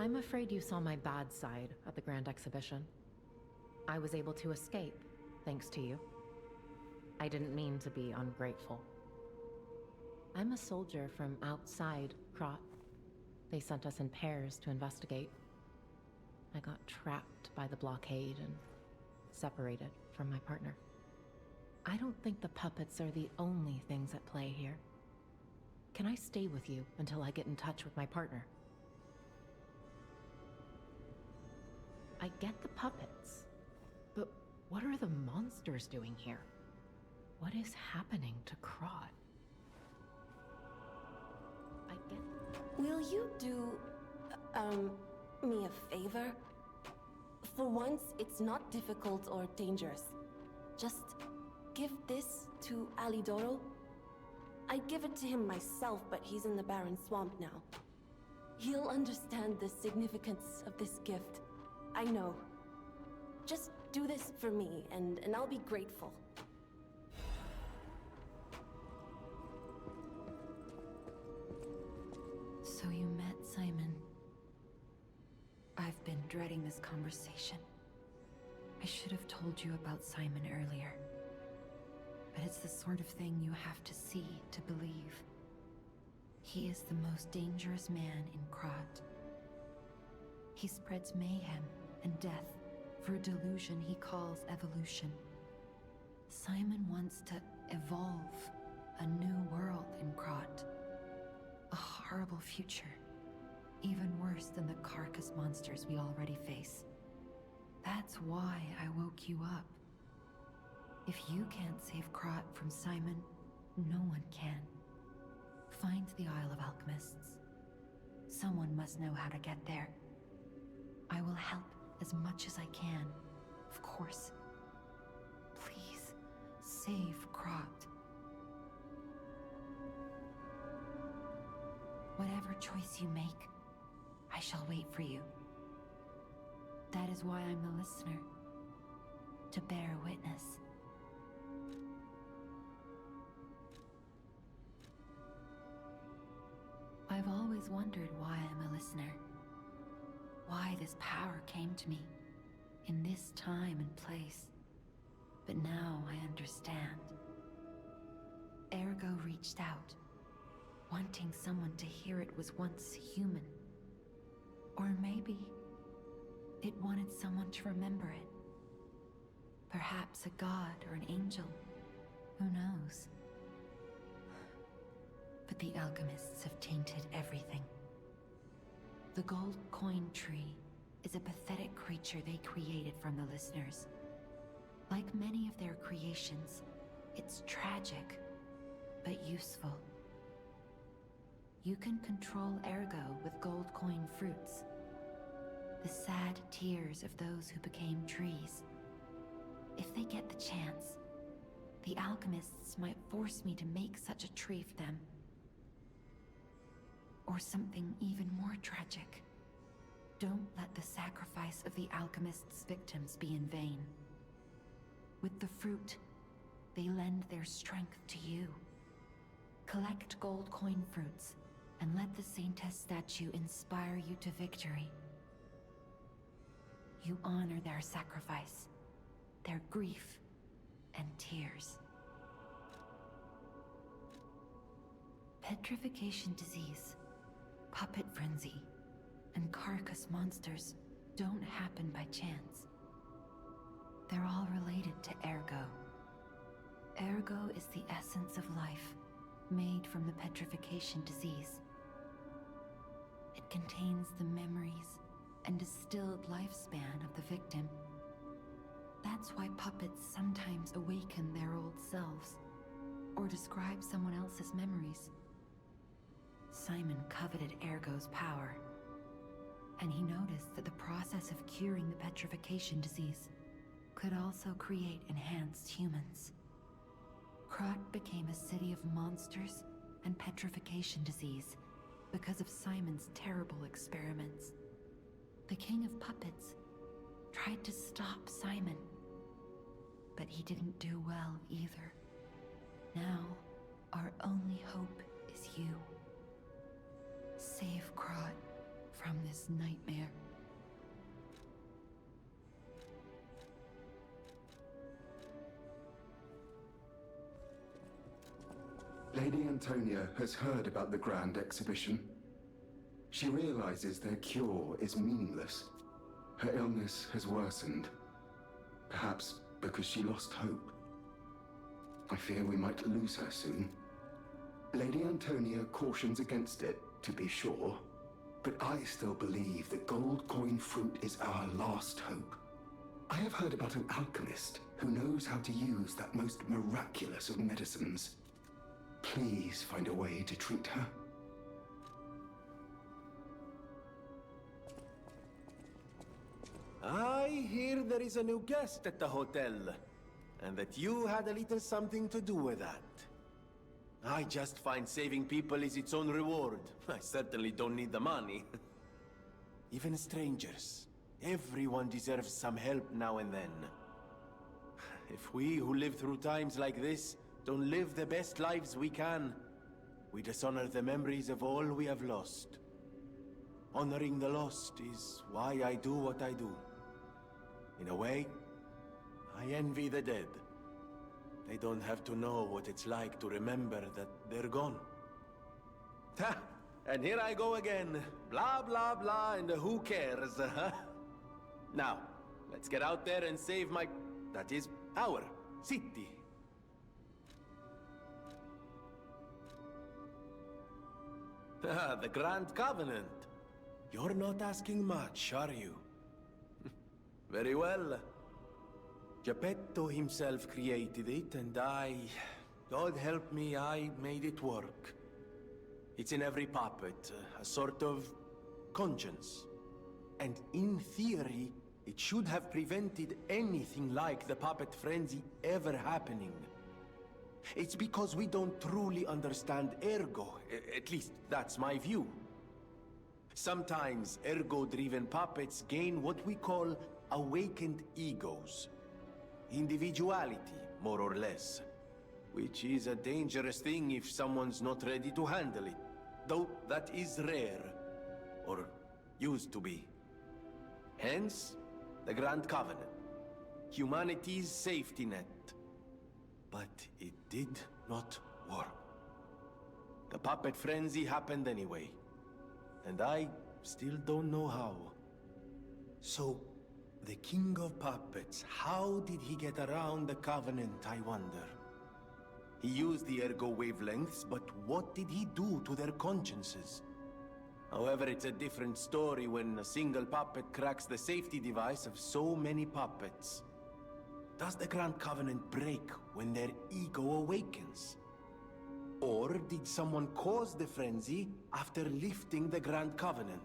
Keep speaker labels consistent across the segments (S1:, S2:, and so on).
S1: I'm afraid you saw my bad side at the Grand Exhibition. I was able to escape, thanks to you. I didn't mean to be ungrateful. I'm a soldier from outside Krat. They sent us in pairs to investigate. I got trapped by the blockade and separated from my partner. I don't think the puppets are the only things at play here. Can I stay with you until I get in touch with my partner? I get the puppets, but what are the monsters doing here? What is happening to Krat? I get...
S2: Will you do, me a favor? For once, it's not difficult or dangerous. Just give this to Alidoro. I'd give it to him myself, but he's in the Barren Swamp now. He'll understand the significance of this gift. I know. Just do this for me, and I'll be grateful.
S3: So you met Simon. I've been dreading this conversation. I should have told you about Simon earlier. But it's the sort of thing you have to see to believe. He is the most dangerous man in Krat. He spreads mayhem and death for a delusion he calls evolution. Simon wants to evolve a new world in Krat. A horrible future, even worse than the carcass monsters we already face. That's why I woke you up. If you can't save Krat from Simon, no one can. Find the Isle of Alchemists. Someone must know how to get there. I will help as much as I can, of course. Please, save Krat. Whatever choice you make, I shall wait for you. That is why I'm the listener, to bear witness. I've always wondered why I'm a listener. Why this power came to me, in this time and place. But now I understand. Ergo reached out, wanting someone to hear it was once human. Or maybe it wanted someone to remember it. Perhaps a god or an angel. Who knows? But the alchemists have tainted everything. The gold coin tree is a pathetic creature they created from the listeners. Like many of their creations, it's tragic, but useful. You can control Ergo with gold coin fruits. The sad tears of those who became trees. If they get the chance, the alchemists might force me to make such a tree for them. Or something even more tragic. Don't let the sacrifice of the alchemists' victims be in vain. With the fruit, they lend their strength to you. Collect gold coin fruits, and let the Saintess statue inspire you to victory. You honor their sacrifice, their grief, and tears. Petrification disease, puppet frenzy, and carcass monsters don't happen by chance. They're all related to Ergo. Ergo is the essence of life, made from the petrification disease. It contains the memories and distilled lifespan of the victim. That's why puppets sometimes awaken their old selves, or describe someone else's memories. Simon coveted Ergo's power, and he noticed that the process of curing the petrification disease could also create enhanced humans. Krat became a city of monsters and petrification disease because of Simon's terrible experiments. The King of Puppets tried to stop Simon, but he didn't do well either. Now, our only hope is you. Save Krat from this nightmare.
S4: Lady Antonia has heard about the Grand Exhibition. She realizes their cure is meaningless. Her illness has worsened. Perhaps because she lost hope. I fear we might lose her soon. Lady Antonia cautions against it, to be sure. But I still believe that gold coin fruit is our last hope. I have heard about an alchemist who knows how to use that most miraculous of medicines. Please find a way to treat her.
S5: I hear there is a new guest at the hotel, and that you had a little something to do with that. I just find saving people is its own reward. I certainly don't need the money. Even strangers. Everyone deserves some help now and then. If we who live through times like this don't live the best lives we can, we dishonor the memories of all we have lost. Honoring the lost is why I do what I do. In a way, I envy the dead. They don't have to know what it's like to remember that they're gone. Ha! And here I go again. Blah, blah, blah, and who cares, huh? Now, let's get out there and save my... that is, our city. Ah, the Grand Covenant. You're not asking much, are you? Very well. Geppetto himself created it, and God help me, I made it work. It's in every puppet, a sort of conscience. And in theory, it should have prevented anything like the puppet frenzy ever happening. It's because we don't truly understand Ergo, at least that's my view. Sometimes Ergo-driven puppets gain what we call awakened egos. Individuality, more or less. Which is a dangerous thing if someone's not ready to handle it. Though that is rare. Or used to be. Hence, the Grand Covenant. Humanity's safety net. But it did not work. The puppet frenzy happened anyway. And I still don't know how. So, the King of Puppets, how did he get around the Covenant, I wonder? He used the Ergo wavelengths, but what did he do to their consciences? However, it's a different story when a single puppet cracks the safety device of so many puppets. Does the Grand Covenant break when their ego awakens? Or did someone cause the frenzy after lifting the Grand Covenant?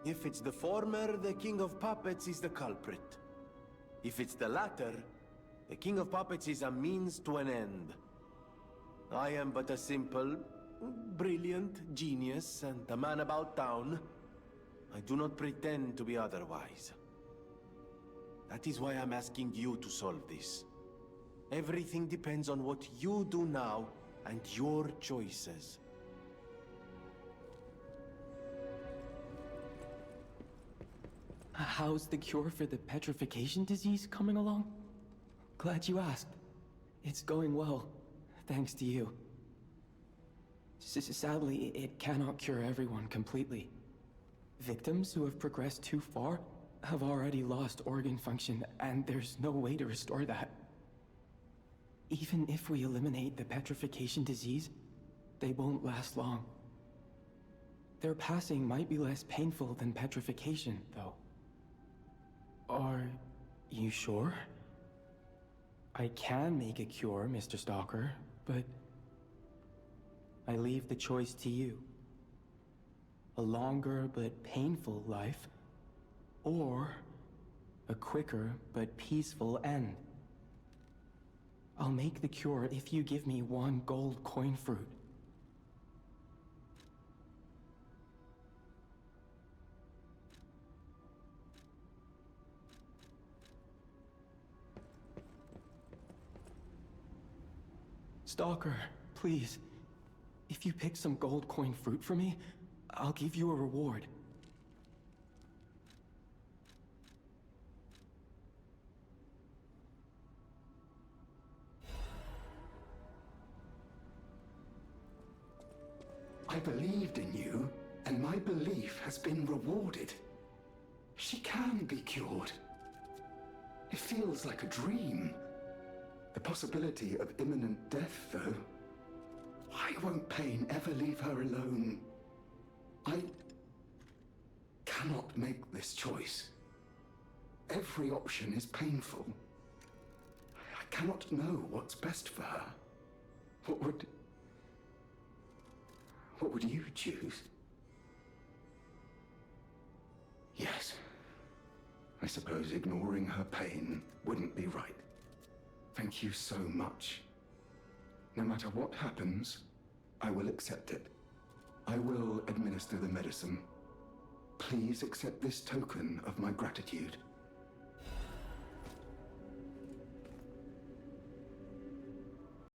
S5: If it's the former, the King of Puppets is the culprit. If it's the latter, the King of Puppets is a means to an end. I am but a simple, brilliant genius and a man about town. I do not pretend to be otherwise. That is why I'm asking you to solve this. Everything depends on what you do now and your choices.
S6: How's the cure for the petrification disease coming along? Glad you asked. It's going well, thanks to you. Sadly, it cannot cure everyone completely. Victims who have progressed too far have already lost organ function, and there's no way to restore that. Even if we eliminate the petrification disease, they won't last long. Their passing might be less painful than petrification, though. Are you sure? I can make a cure, Mr. Stalker, but I leave the choice to you. A longer but painful life, or a quicker but peaceful end. I'll make the cure if you give me one gold coin fruit. Stalker, please. If you pick some gold coin fruit for me, I'll give you a reward.
S4: I believed in you, and my belief has been rewarded. She can be cured. It feels like a dream. The possibility of imminent death, though. Why won't pain ever leave her alone? I cannot make this choice. Every option is painful. I cannot know what's best for her. What would you choose? Yes. I suppose ignoring her pain wouldn't be right. Thank you so much. No matter what happens, I will accept it. I will administer the medicine. Please accept this token of my gratitude.